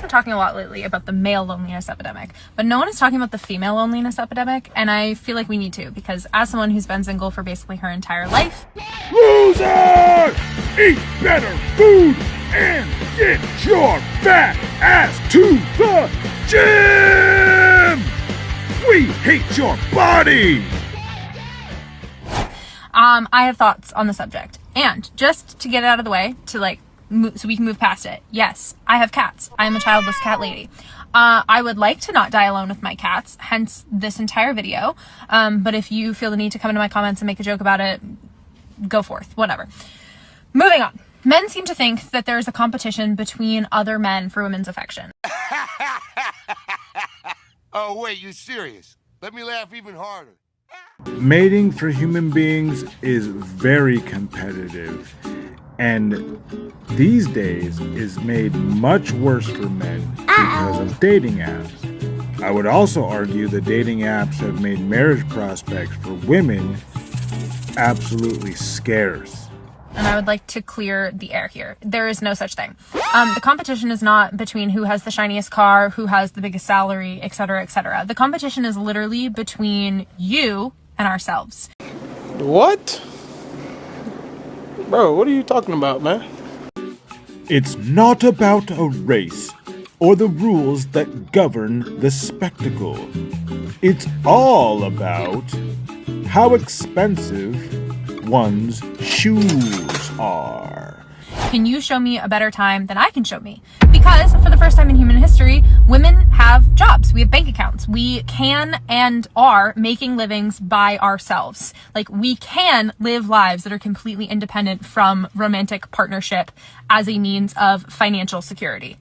been talking a lot lately about the male loneliness epidemic, but no one is talking about the female loneliness epidemic, and I feel like we need to, because as someone who's been single for basically her entire life... Loser! Eat better food and get your fat ass to the gym! We hate your body! I have thoughts on the subject, and just to get it out of the way, to so we can move past it. Yes, I have cats. I am a childless cat lady. I would like to not die alone with my cats, hence this entire video. But if you feel the need to come into my comments and make a joke about it, go forth, whatever. Moving on. Men seem to think that there is a competition between other men for women's affection. Oh, wait, you serious? Let me laugh even harder. Mating for human beings is very competitive, and these days is made much worse for men because of dating apps. I would also argue that dating apps have made marriage prospects for women absolutely scarce. And I would like to clear the air here. There is no such thing. The competition is not between who has the shiniest car, who has the biggest salary, etc., etc. The competition is literally between you and ourselves. What? Bro, what are you talking about, man? It's not about a race or the rules that govern the spectacle. It's all about how expensive one's shoes are. Can you show me a better time than I can show me? Because for the first time in human history, women have jobs. We have bank accounts. We can and are making livings by ourselves. Like, we can live lives that are completely independent from romantic partnership as a means of financial security.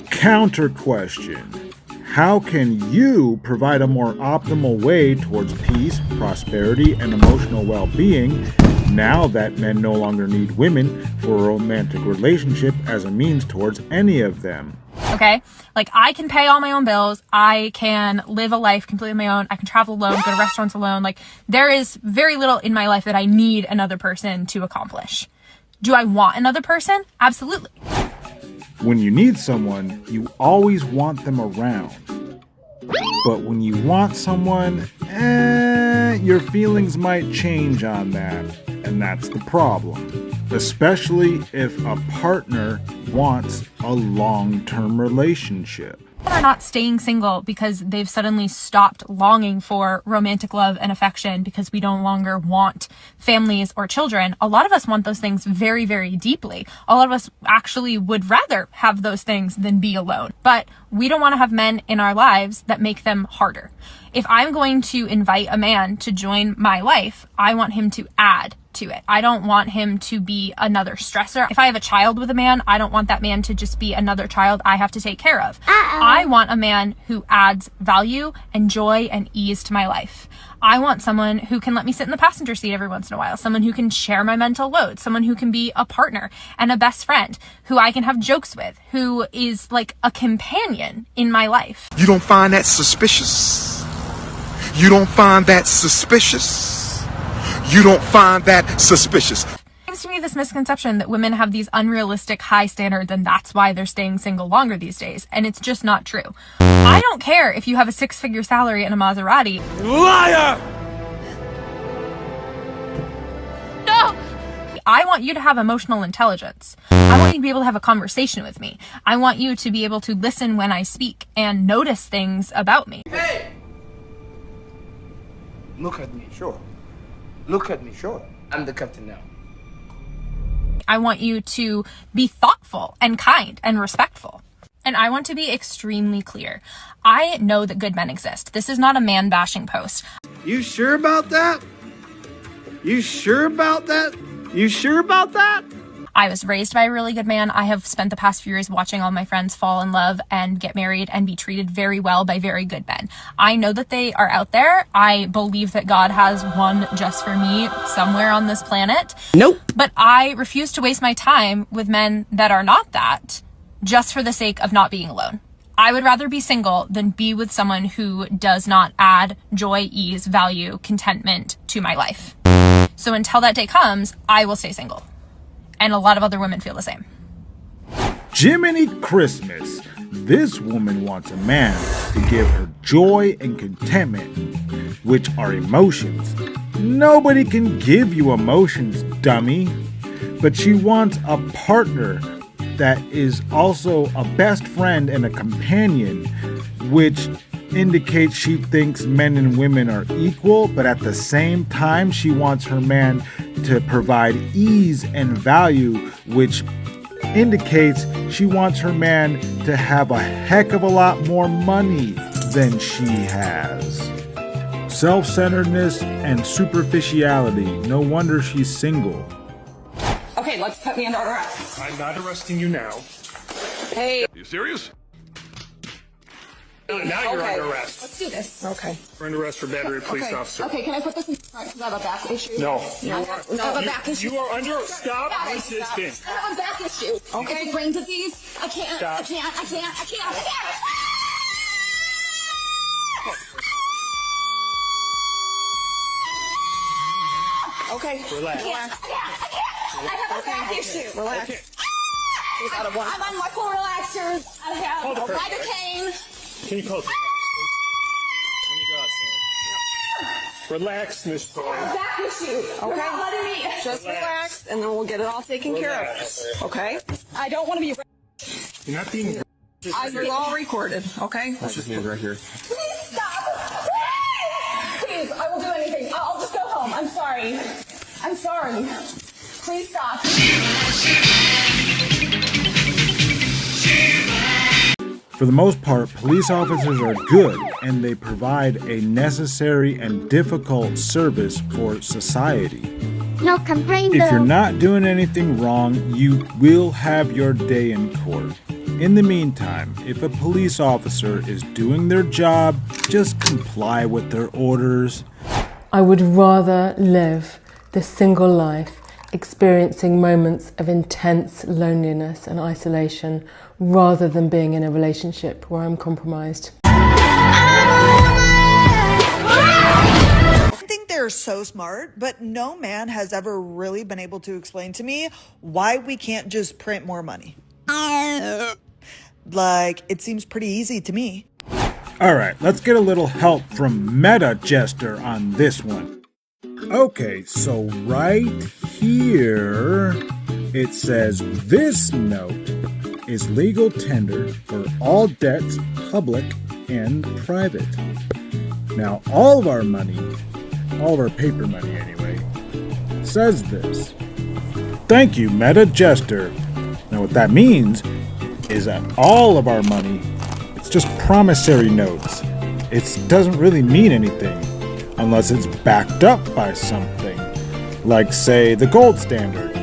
Counter question. How can you provide a more optimal way towards peace, prosperity, and emotional well-being now that men no longer need women for a romantic relationship as a means towards any of them? Okay? Like, I can pay all my own bills. I can live a life completely on my own. I can travel alone, go to restaurants alone. Like, there is very little in my life that I need another person to accomplish. Do I want another person? Absolutely. When you need someone, you always want them around. But when you want someone, your feelings might change on that, and that's the problem. Especially if a partner wants a long-term relationship. Are not staying single because they've suddenly stopped longing for romantic love and affection because we no longer want families or children. A lot of us want those things very, very deeply. A lot of us actually would rather have those things than be alone. But we don't want to have men in our lives that make them harder. If I'm going to invite a man to join my life, I want him to add to it. I don't want him to be another stressor. If I have a child with a man, I don't want that man to just be another child I have to take care of. I want a man who adds value and joy and ease to my life. I want someone who can let me sit in the passenger seat every once in a while, someone who can share my mental load, someone who can be a partner and a best friend, who I can have jokes with, who is like a companion in my life. You don't find that suspicious? You don't find that suspicious? You don't find that suspicious? Seems to me this misconception that women have these unrealistic high standards and that's why they're staying single longer these days, and it's just not true. I don't care if you have a 6-figure salary and a Maserati. Liar! No! I want you to have emotional intelligence. I want you to be able to have a conversation with me. I want you to be able to listen when I speak and notice things about me. Hey! Look at me, sure. Look at me, sure. I'm the captain now. I want you to be thoughtful and kind and respectful. And I want to be extremely clear. I know that good men exist. This is not a man-bashing post. You sure about that? You sure about that? You sure about that? I was raised by a really good man. I have spent the past few years watching all my friends fall in love and get married and be treated very well by very good men. I know that they are out there. I believe that God has one just for me somewhere on this planet. Nope. But I refuse to waste my time with men that are not that just for the sake of not being alone. I would rather be single than be with someone who does not add joy, ease, value, contentment to my life. So until that day comes, I will stay single. And a lot of other women feel the same. Jiminy Christmas! This woman wants a man to give her joy and contentment, which are emotions. Nobody can give you emotions, dummy. But she wants a partner that is also a best friend and a companion, which indicates she thinks men and women are equal, but at the same time, she wants her man to provide ease and value, which indicates she wants her man to have a heck of a lot more money than she has. Self-centeredness and superficiality. No wonder she's single. Okay, let's put me under arrest. I'm not arresting you now. Hey. Are you serious? Now you're under arrest. Let's do this. Okay. We're under arrest for battery of police officer. Okay, can I put this in front because I have a back issue? No. I have a back issue. You are under. Stop resisting. I have a back issue. Okay. It's a brain disease. I can't. Stop. I can't. Okay. Relax. I have a back issue. Relax. Okay. I'm on muscle relaxers. I have Hold it, lidocaine. Can you close it? Let me go outside. Relax, Miss Boy. Back issue. Okay. You're not letting me. Just relax, and then we'll get it all taken care of. Okay. I don't want to be. You're not being. We're all recorded. Okay. Let's just move right here. Please stop. Please, I will do anything. I'll just go home. I'm sorry. I'm sorry. Please stop. For the most part, police officers are good and they provide a necessary and difficult service for society. No complaint If you're though. not doing anything wrong, you will have your day in court. In the meantime, if a police officer is doing their job, just comply with their orders. I would rather live the single life, experiencing moments of intense loneliness and isolation, rather than being in a relationship where I'm compromised. I think they're so smart, but no man has ever really been able to explain to me why we can't just print more money. Like, it seems pretty easy to me. Alright, let's get a little help from Meta Jester on this one. Okay, so right here it says this note is legal tender for all debts, public and private. Now all of our money, all of our paper money anyway, says this. Thank you, Meta Jester. Now what that means is that all of our money, it's just promissory notes. It doesn't really mean anything unless it's backed up by something, like say the gold standard.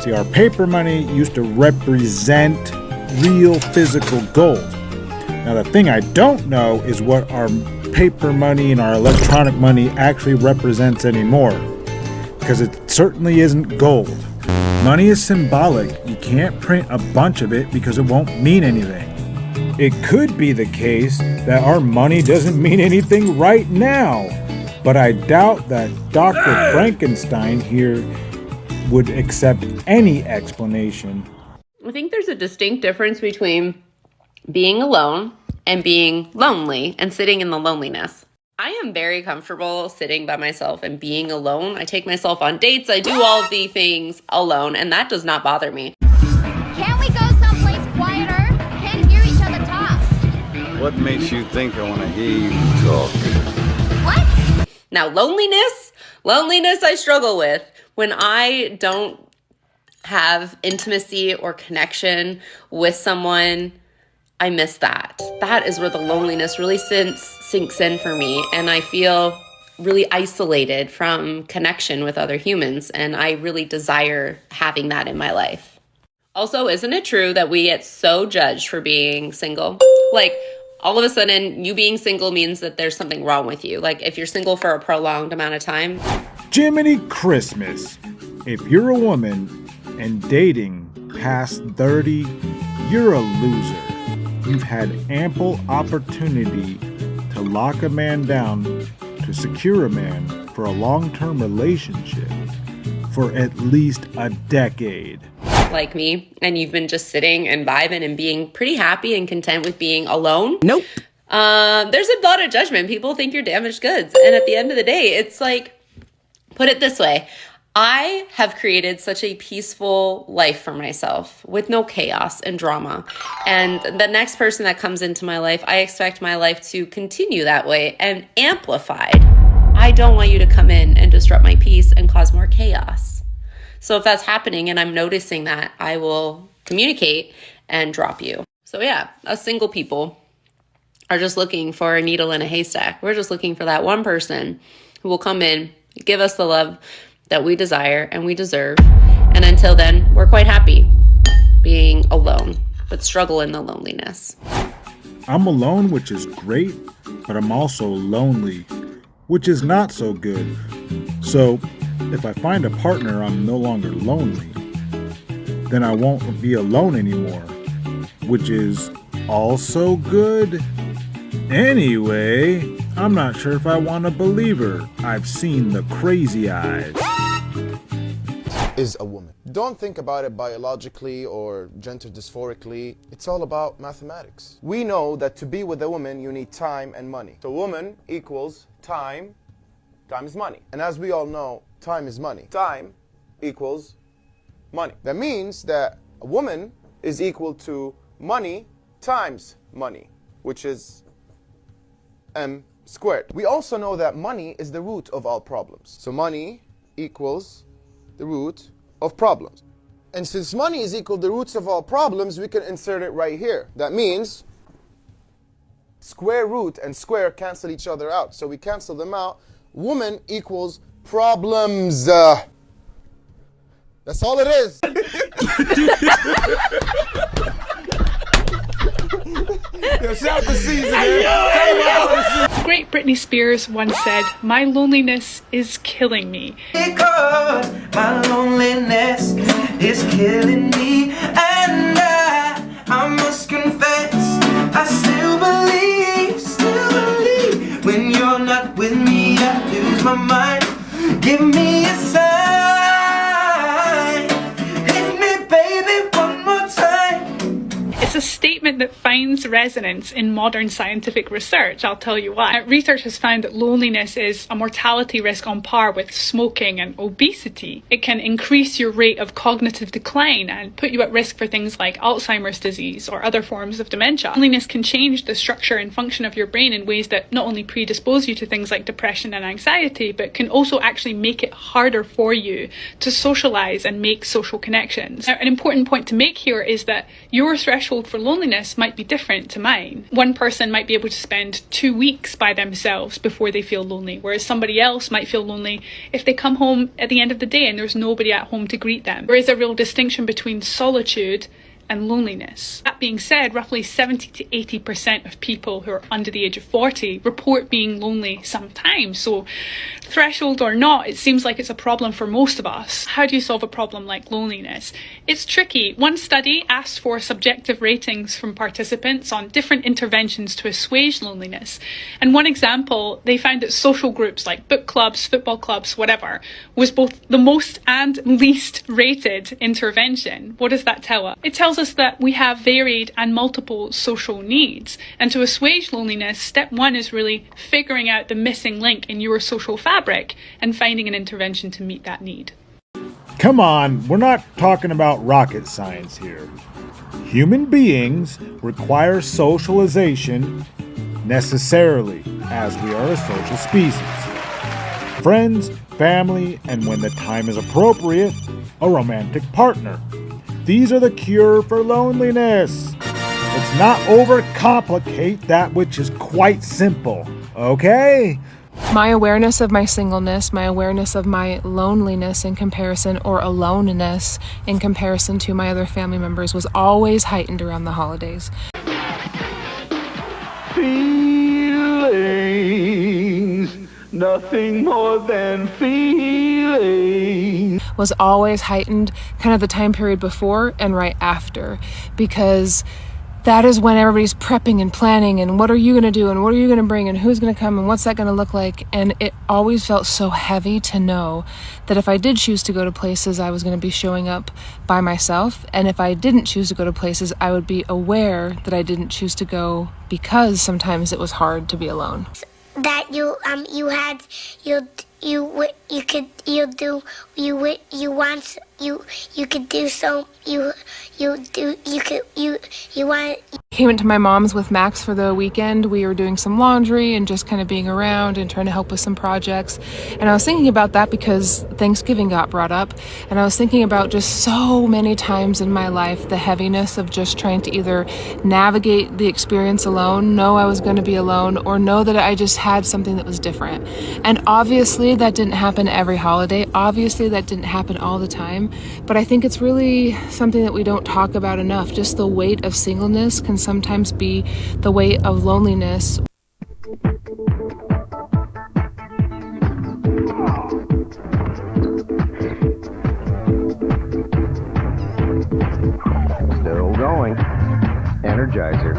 See, our paper money used to represent real physical gold. Now the thing I don't know is what our paper money and our electronic money actually represents anymore, because it certainly isn't gold. Money is symbolic. You can't print a bunch of it because it won't mean anything. It could be the case that our money doesn't mean anything right now, but I doubt that Dr. Frankenstein here would accept any explanation. I think there's a distinct difference between being alone and being lonely and sitting in the loneliness. I am very comfortable sitting by myself and being alone. I take myself on dates. I do all of the things alone, and that does not bother me. Can't we go someplace quieter? Can't hear each other talk. What makes you think I want to hear you talk? What? Now, loneliness I struggle with. When I don't have intimacy or connection with someone, I miss that. That is where the loneliness really sinks in for me, and I feel really isolated from connection with other humans, and I really desire having that in my life. Also, isn't it true that we get so judged for being single? Like, all of a sudden, you being single means that there's something wrong with you. Like, if you're single for a prolonged amount of time. Jiminy Christmas! If you're a woman and dating past 30, you're a loser. You've had ample opportunity to lock a man down, to secure a man for a long-term relationship for at least a decade. like me and you've been just sitting and vibing and being pretty happy and content with being alone. Nope. There's a lot of judgment. People think you're damaged goods. And at the end of the day, it's like, put it this way. I have created such a peaceful life for myself with no chaos and drama. And the next person that comes into my life, I expect my life to continue that way and amplified. I don't want you to come in and disrupt my peace and cause more chaos. So if that's happening and I'm noticing that, I will communicate and drop you. So yeah, us single people are just looking for a needle in a haystack. We're just looking for that one person who will come in, give us the love that we desire and we deserve. And until then, we're quite happy being alone, but struggle in the loneliness. I'm alone, which is great, but I'm also lonely, which is not so good. So if I find a partner, I'm no longer lonely. Then I won't be alone anymore, which is also good. Anyway, I'm not sure if I want to believe her. I've seen the crazy eyes. Is a woman. Don't think about it biologically or gender dysphorically. It's all about mathematics. We know that to be with a woman, you need time and money. So woman equals time is money. And as we all know, time is money. Time equals money. That means that a woman is equal to money times money, which is M squared. We also know that money is the root of all problems. So money equals the root of problems. And since money is equal to the roots of all problems, we can insert it right here. That means square root and square cancel each other out. So we cancel them out. Woman equals problems. That's all it is. Shout the season, The great Britney Spears once said, "My loneliness is killing me." Because my loneliness is killing me, and I must confess, I still believe, when you're not with me, I lose my mind. Give me a sign, hit me baby one more time. It's a statement that finds resonance in modern scientific research. I'll tell you why. Research has found that loneliness is a mortality risk on par with smoking and obesity. It can increase your rate of cognitive decline and put you at risk for things like Alzheimer's disease or other forms of dementia. Loneliness can change the structure and function of your brain in ways that not only predispose you to things like depression and anxiety, but can also actually make it harder for you to socialize and make social connections. Now, an important point to make here is that your threshold for loneliness might be different to mine. One person might be able to spend 2 weeks by themselves before they feel lonely, whereas somebody else might feel lonely if they come home at the end of the day and there's nobody at home to greet them. There is a real distinction between solitude and loneliness. That being said, roughly 70 to 80% of people who are under the age of 40 report being lonely sometimes. So threshold or not, it seems like it's a problem for most of us. How do you solve a problem like loneliness? It's tricky. One study asked for subjective ratings from participants on different interventions to assuage loneliness. And one example, they found that social groups like book clubs, football clubs, whatever, was both the most and least rated intervention. What does that tell us? It tells us that we have varied and multiple social needs. And to assuage loneliness, step one is really figuring out the missing link in your social fabric and finding an intervention to meet that need. Come on, we're not talking about rocket science here. Human beings require socialization necessarily, as we are a social species. Friends, family, and when the time is appropriate, a romantic partner. These are the cure for loneliness. Let's not overcomplicate that which is quite simple, okay? My awareness of my singleness, my awareness of my loneliness in comparison, or aloneness in comparison to my other family members, was always heightened around the holidays. Feelings, nothing more than feelings. Was always heightened kind of the time period before and right after, because that is when everybody's prepping and planning and what are you going to do and what are you going to bring and who's going to come and what's that going to look like. And it always felt so heavy to know that if I did choose to go to places, I was going to be showing up by myself. And if I didn't choose to go to places, I would be aware that I didn't choose to go because sometimes it was hard to be alone. That you Came into my mom's with Max for the weekend. We were doing some laundry and just kind of being around and trying to help with some projects. And I was thinking about that because Thanksgiving got brought up. And I was thinking about just so many times in my life, the heaviness of just trying to either navigate the experience alone, know I was going to be alone, or know that I just had something that was different. And obviously that didn't happen every holiday. Obviously that didn't happen all the time. But I think it's really something that we don't talk about enough. Just the weight of singleness can sometimes be the weight of loneliness. Still going. Energizer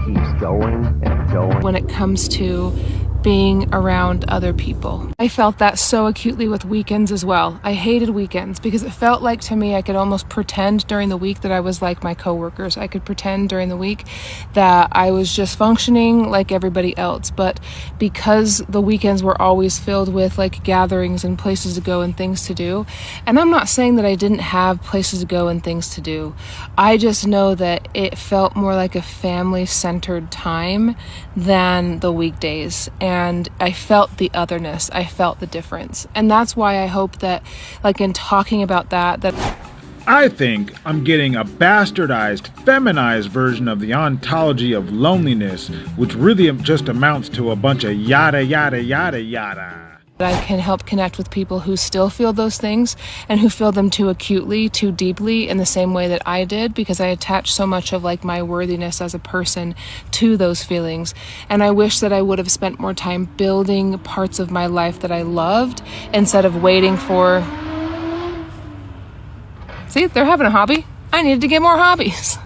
keeps going and going. When it comes to being around other people. I felt that so acutely with weekends as well. I hated weekends because it felt like to me I could almost pretend during the week that I was like my coworkers. I could pretend during the week that I was just functioning like everybody else. But because the weekends were always filled with like gatherings and places to go and things to do, and I'm not saying that I didn't have places to go and things to do. I just know that it felt more like a family-centered time than the weekdays. And I felt the otherness. I felt the difference. And that's why I hope that, like in talking about that I think I'm getting a bastardized, feminized version of the ontology of loneliness, which really just amounts to a bunch of yada, yada, yada, yada. I can help connect with people who still feel those things and who feel them too acutely, too deeply in the same way that I did, because I attached so much of like my worthiness as a person to those feelings. And I wish that I would have spent more time building parts of my life that I loved instead of waiting for... See, they're having a hobby. I needed to get more hobbies.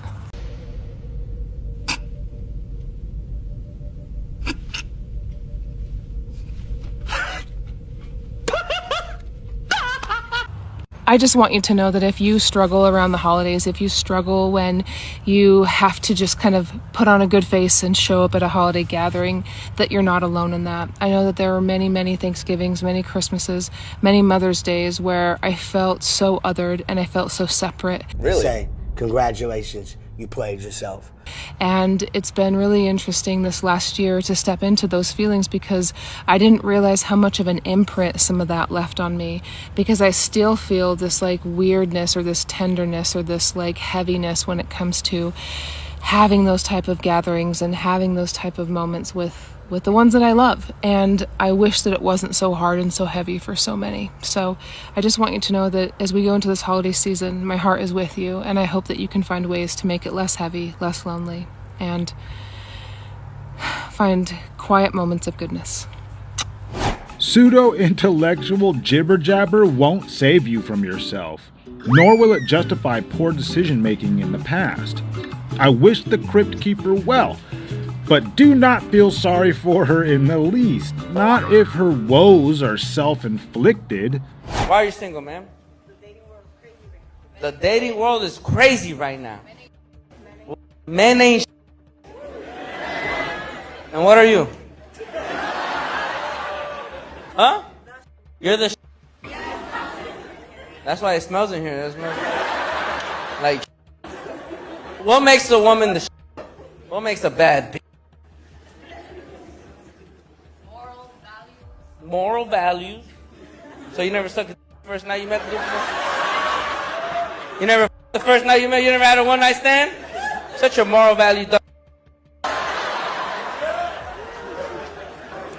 I just want you to know that if you struggle around the holidays, if you struggle when you have to just kind of put on a good face and show up at a holiday gathering, that you're not alone in that. I know that there were many, many Thanksgivings, many Christmases, many Mother's Days where I felt so othered and I felt so separate. Really? Say, congratulations, you played yourself. And it's been really interesting this last year to step into those feelings because I didn't realize how much of an imprint some of that left on me, because I still feel this like weirdness or this tenderness or this like heaviness when it comes to having those type of gatherings and having those type of moments with the ones that I love. And I wish that it wasn't so hard and so heavy for so many. So I just want you to know that as we go into this holiday season, my heart is with you, and I hope that you can find ways to make it less heavy, less lonely, and find quiet moments of goodness. Pseudo-intellectual jibber-jabber won't save you from yourself, nor will it justify poor decision-making in the past. I wish the Crypt Keeper well, but do not feel sorry for her in the least, not if her woes are self-inflicted. Why are you single, man? The dating world is crazy right now. Men ain't And what are you? Huh? You're the That's why it smells in here. It smells like what makes a woman the What makes a bad bitch? Moral values. So you never sucked the first night you met the dude before? You never the first night you met? You never had a one night stand? Such a moral value.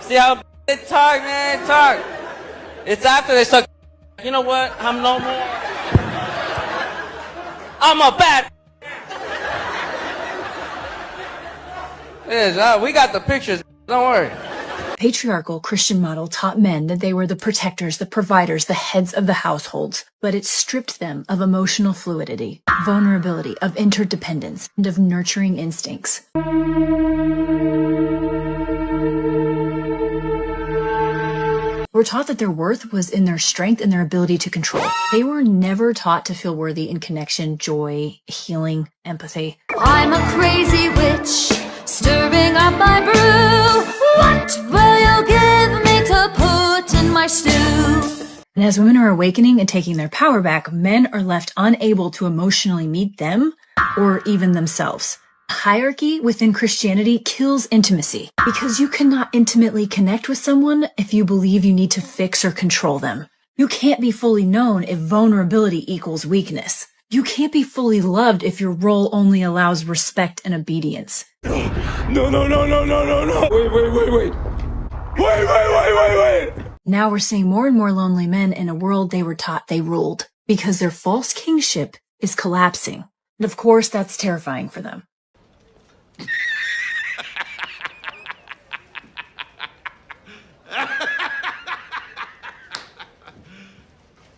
See how they talk, man? Talk. It's after they suck. You know what? I'm no more. I'm a bad. We got the pictures. Don't worry. Patriarchal Christian model taught men that they were the protectors, the providers, the heads of the households, but it stripped them of emotional fluidity, vulnerability, of interdependence, and of nurturing instincts. Were taught that their worth was in their strength and their ability to control. They were never taught to feel worthy in connection, joy, healing, empathy. I'm a crazy witch, stirring up my brew. What will you give me to put in my stew? And as women are awakening and taking their power back, men are left unable to emotionally meet them or even themselves. Hierarchy within Christianity kills intimacy because you cannot intimately connect with someone if you believe you need to fix or control them. You can't be fully known if vulnerability equals weakness. You can't be fully loved if your role only allows respect and obedience. No. Wait. Now we're seeing more and more lonely men in a world they were taught they ruled because their false kingship is collapsing. And of course, that's terrifying for them.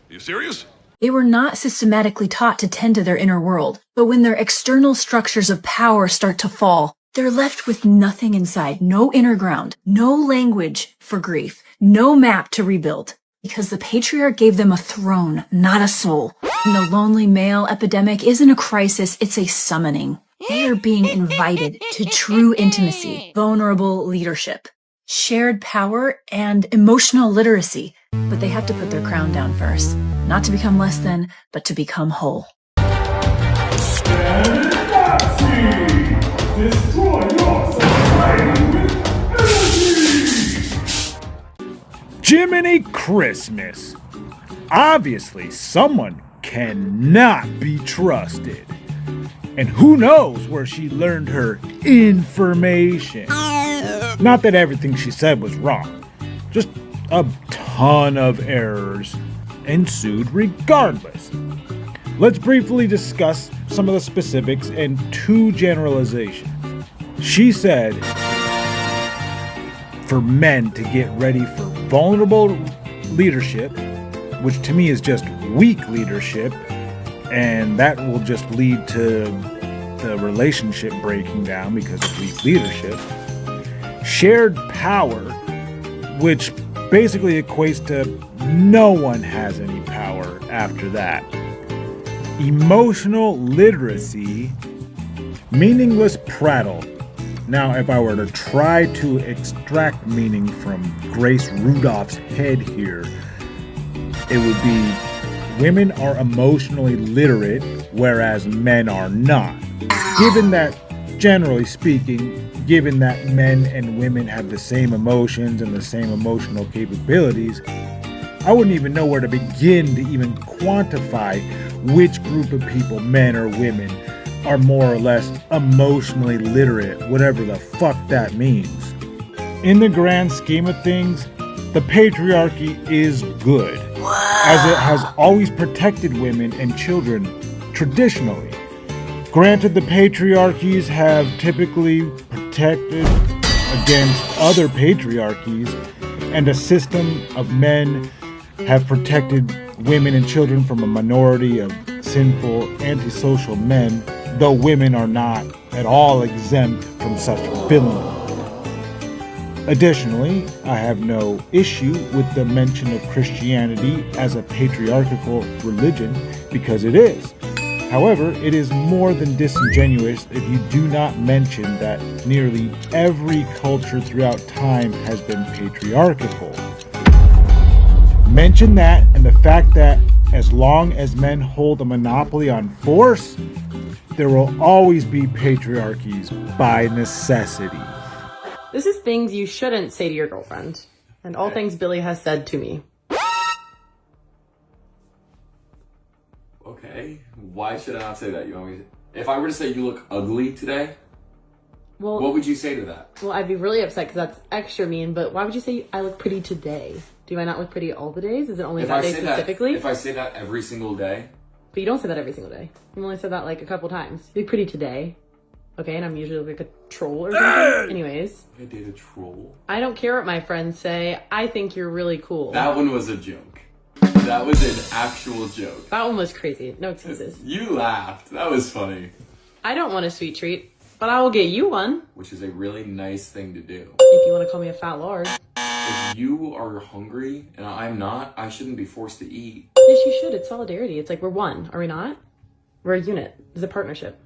You serious? They were not systematically taught to tend to their inner world, but when their external structures of power start to fall, they're left with nothing inside, no inner ground, no language for grief, no map to rebuild, because the patriarch gave them a throne, not a soul. And the lonely male epidemic isn't a crisis, it's a summoning. They are being invited to true intimacy, vulnerable leadership, shared power, and emotional literacy. But they have to put their crown down first. Not to become less than, but to become whole. Jiminy Christmas. Obviously, someone cannot be trusted. And who knows where she learned her information. Not that everything she said was wrong. Just a ton of errors ensued regardless. Let's briefly discuss some of the specifics and two generalizations. She said for men to get ready for vulnerable leadership, which to me is just weak leadership, and that will just lead to the relationship breaking down because of weak leadership. Shared power, which basically equates to no one has any power after that. Emotional literacy, meaningless prattle. Now, if I were to try to extract meaning from Grace Rudolph's head here, it would be women are emotionally literate, whereas men are not. Given that, generally speaking, given that men and women have the same emotions and the same emotional capabilities, I wouldn't even know where to begin to even quantify which group of people, men or women, are more or less emotionally literate, whatever the fuck that means. In the grand scheme of things, the patriarchy is good, as it has always protected women and children traditionally. Granted, the patriarchies have typically protected against other patriarchies, and a system of men have protected women and children from a minority of sinful, antisocial men, though women are not at all exempt from such villainy. Additionally, I have no issue with the mention of Christianity as a patriarchal religion, because it is. However, it is more than disingenuous if you do not mention that nearly every culture throughout time has been patriarchal. Mention that and the fact that as long as men hold a monopoly on force, there will always be patriarchies by necessity. This is things you shouldn't say to your girlfriend, and all things Billy has said to me. Okay, why should I not say that? You want me to, if I were to say you look ugly today, well, what would you say to that? Well, I'd be really upset because that's extra mean, but why would you say I look pretty today? Do I not look pretty all the days? Is it only that day specifically? If I say that every single day. But you don't say that every single day. You only said that like a couple times. You look pretty today. Okay, and I'm usually like a troll or something. Anyways. I date a troll? I don't care what my friends say. I think you're really cool. That one was a joke. That was an actual joke. That one was crazy. No excuses. You laughed. That was funny. I don't want a sweet treat, but I will get you one. Which is a really nice thing to do. If you want to call me a fat lard. If you are hungry and I'm not, I shouldn't be forced to eat. Yes, you should. It's solidarity. It's like we're one. Are we not? We're a unit. It's a partnership.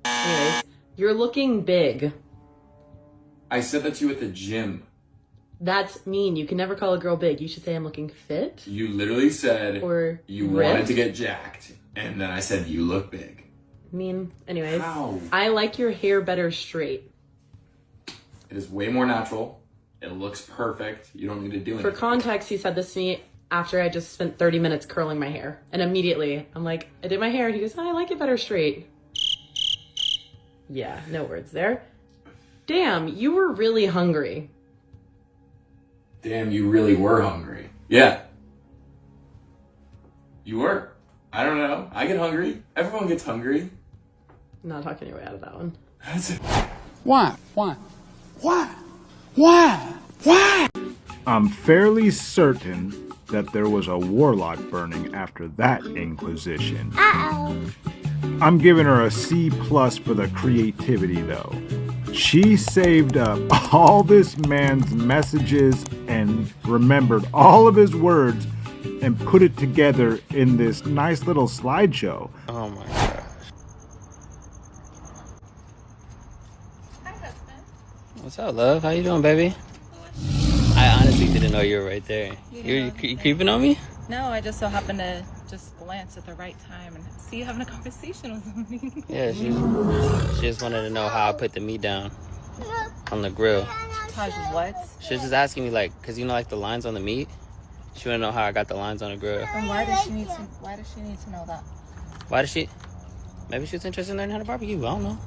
Anyways, you're looking big. I said that to you at the gym. That's mean. You can never call a girl big. You should say I'm looking fit. You literally said or you ripped. wanted to get jacked. And then I said you look big. Mean. Anyways, How? I like your hair better straight. It is way more natural. It looks perfect. You don't need to do anything. For context, he said this to me after I just spent 30 minutes curling my hair. And immediately, I'm like, I did my hair. And he goes, oh, I like it better straight. Yeah, no words there. Damn, you were really hungry. Damn, you really were hungry. Yeah. You were. I don't know. I get hungry. Everyone gets hungry. I'm not talking your way out of that one. That's it. Why? I'm fairly certain that there was a warlock burning after that inquisition. I'm giving her a C+ for the creativity though. She saved up all this man's messages and remembered all of his words and put it together in this nice little slideshow. Oh my gosh. What's up, love? How you doing, baby? I honestly didn't know you were right there. You creeping on me? No, I just so happened to just glance at the right time and see you having a conversation with somebody. Yeah, she just wanted to know how I put the meat down on the grill. Taj, what? She was just asking me, like, because you know, like the lines on the meat? She wanted to know how I got the lines on the grill. And why does she need to know that? Why does she? Maybe she was interested in learning how to barbecue. I don't know.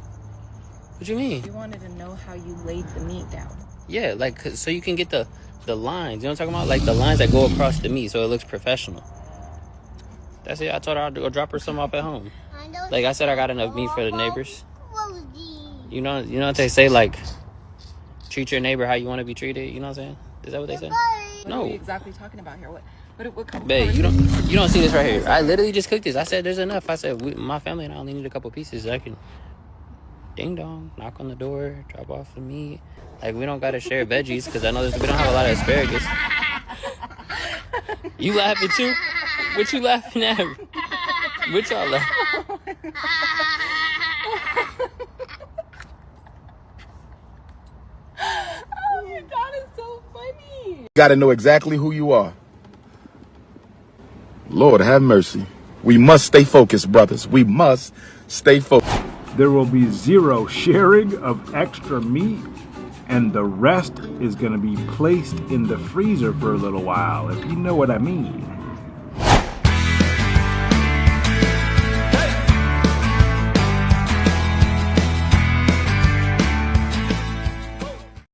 What you mean? You wanted to know how you laid the meat down. Yeah, like, so you can get the lines. You know what I'm talking about? Like the lines that go across the meat so it looks professional. That's it. I told her I'd go drop her some off at home. Like I said, I got enough meat for the neighbors. You know what they say, like, treat your neighbor how you want to be treated. You know what I'm saying? Is that what they say? No. What are we exactly talking about here? What Babe, you don't see this right here. I literally just cooked this. I said there's enough. I said my family and I only need a couple pieces. I can ding dong, knock on the door, drop off the meat. Like, we don't gotta share veggies because I know we don't have a lot of asparagus. You laughing too? What you laughing at? What y'all laughing? Oh my god, it's so funny. You gotta know exactly who you are. Lord have mercy. We must stay focused, brothers. We must stay focused. There will be zero sharing of extra meat, and the rest is going to be placed in the freezer for a little while, if you know what I mean.